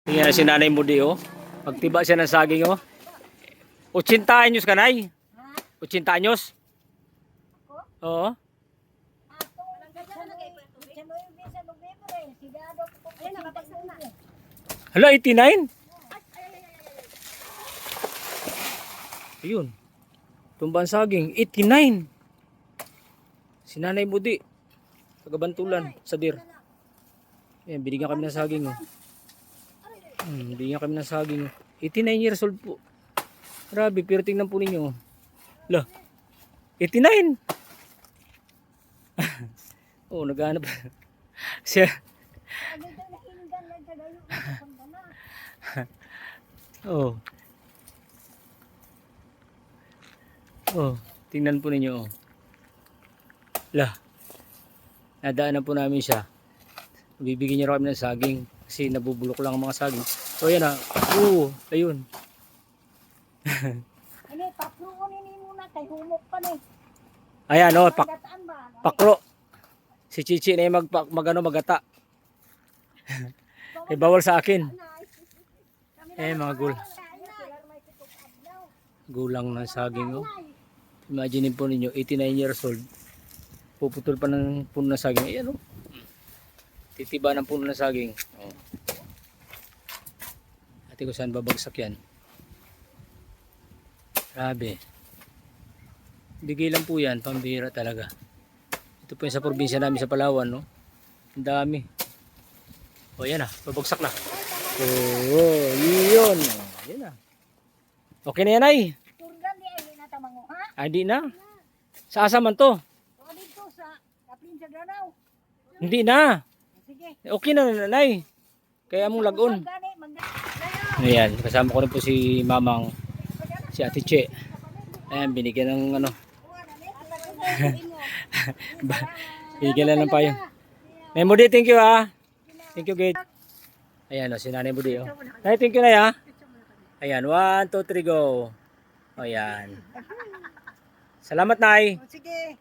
Tingnan si Nanay Mudi, oh. Pagtiba siya ng saging, oh. 80 anyos ka, Nay? 80 anyos? Oo. Hala, 89? Ayun. Tumbang saging, 89. Si Nanay Mudi. Tagabantulan, sa Dir. Ayan, binigyan kami ng saging, oh. Binigyan kami ng saging, oh. 89 years old po. Grabe, pero tingnan po ninyo. Lah, 89. Oh, naghahanap. Siya. Oh. Oh, tingnan po ninyo, oh. Lah. Nadaanan po namin siya. Bibigyan niya kami ng saging kasi nabubulok lang ang mga saging. So yan, ah. Oo, ayun. Ano, papruunin muna kay humok pa ni. Ayan, oh, pakro. Si Chichi na yung magata. Eh, bawal sa akin. Eh, mga gulang ng saging, oh. Imagine po ninyo, 89 years old. Puputol pa ng puno ng saging. Ayan, oh. Titiba ng puno ng saging. Oh. Ate ko saan babagsak yan. Grabe. Bigay lang po yan, pambihira talaga. Ito po yung sa probinsya namin sa Palawan, no? Ang dami. O yan na, babagsak na. Oh, yun. Yan na. Okay na yan, ay. Turgan di ay na tamango ha. Ay, di na. Sa asa man to? O dito sa kapin sa Ganaw. Hindi na. Sige. Okay na, nanay. Kaya mong lagon. Ayan, kasama ko rin po si Mamang, si Ate Che. Ayan, binigyan ng ano. Binigyan lang ng payo. Nay Mudi, thank you, ha. Thank you, Gate. Ayan, si Nanay Mudi, oh. Nay, thank you, Nay, ha. Ayan, 1, 2, 3, go. Ayan. Salamat, Nay. Sige.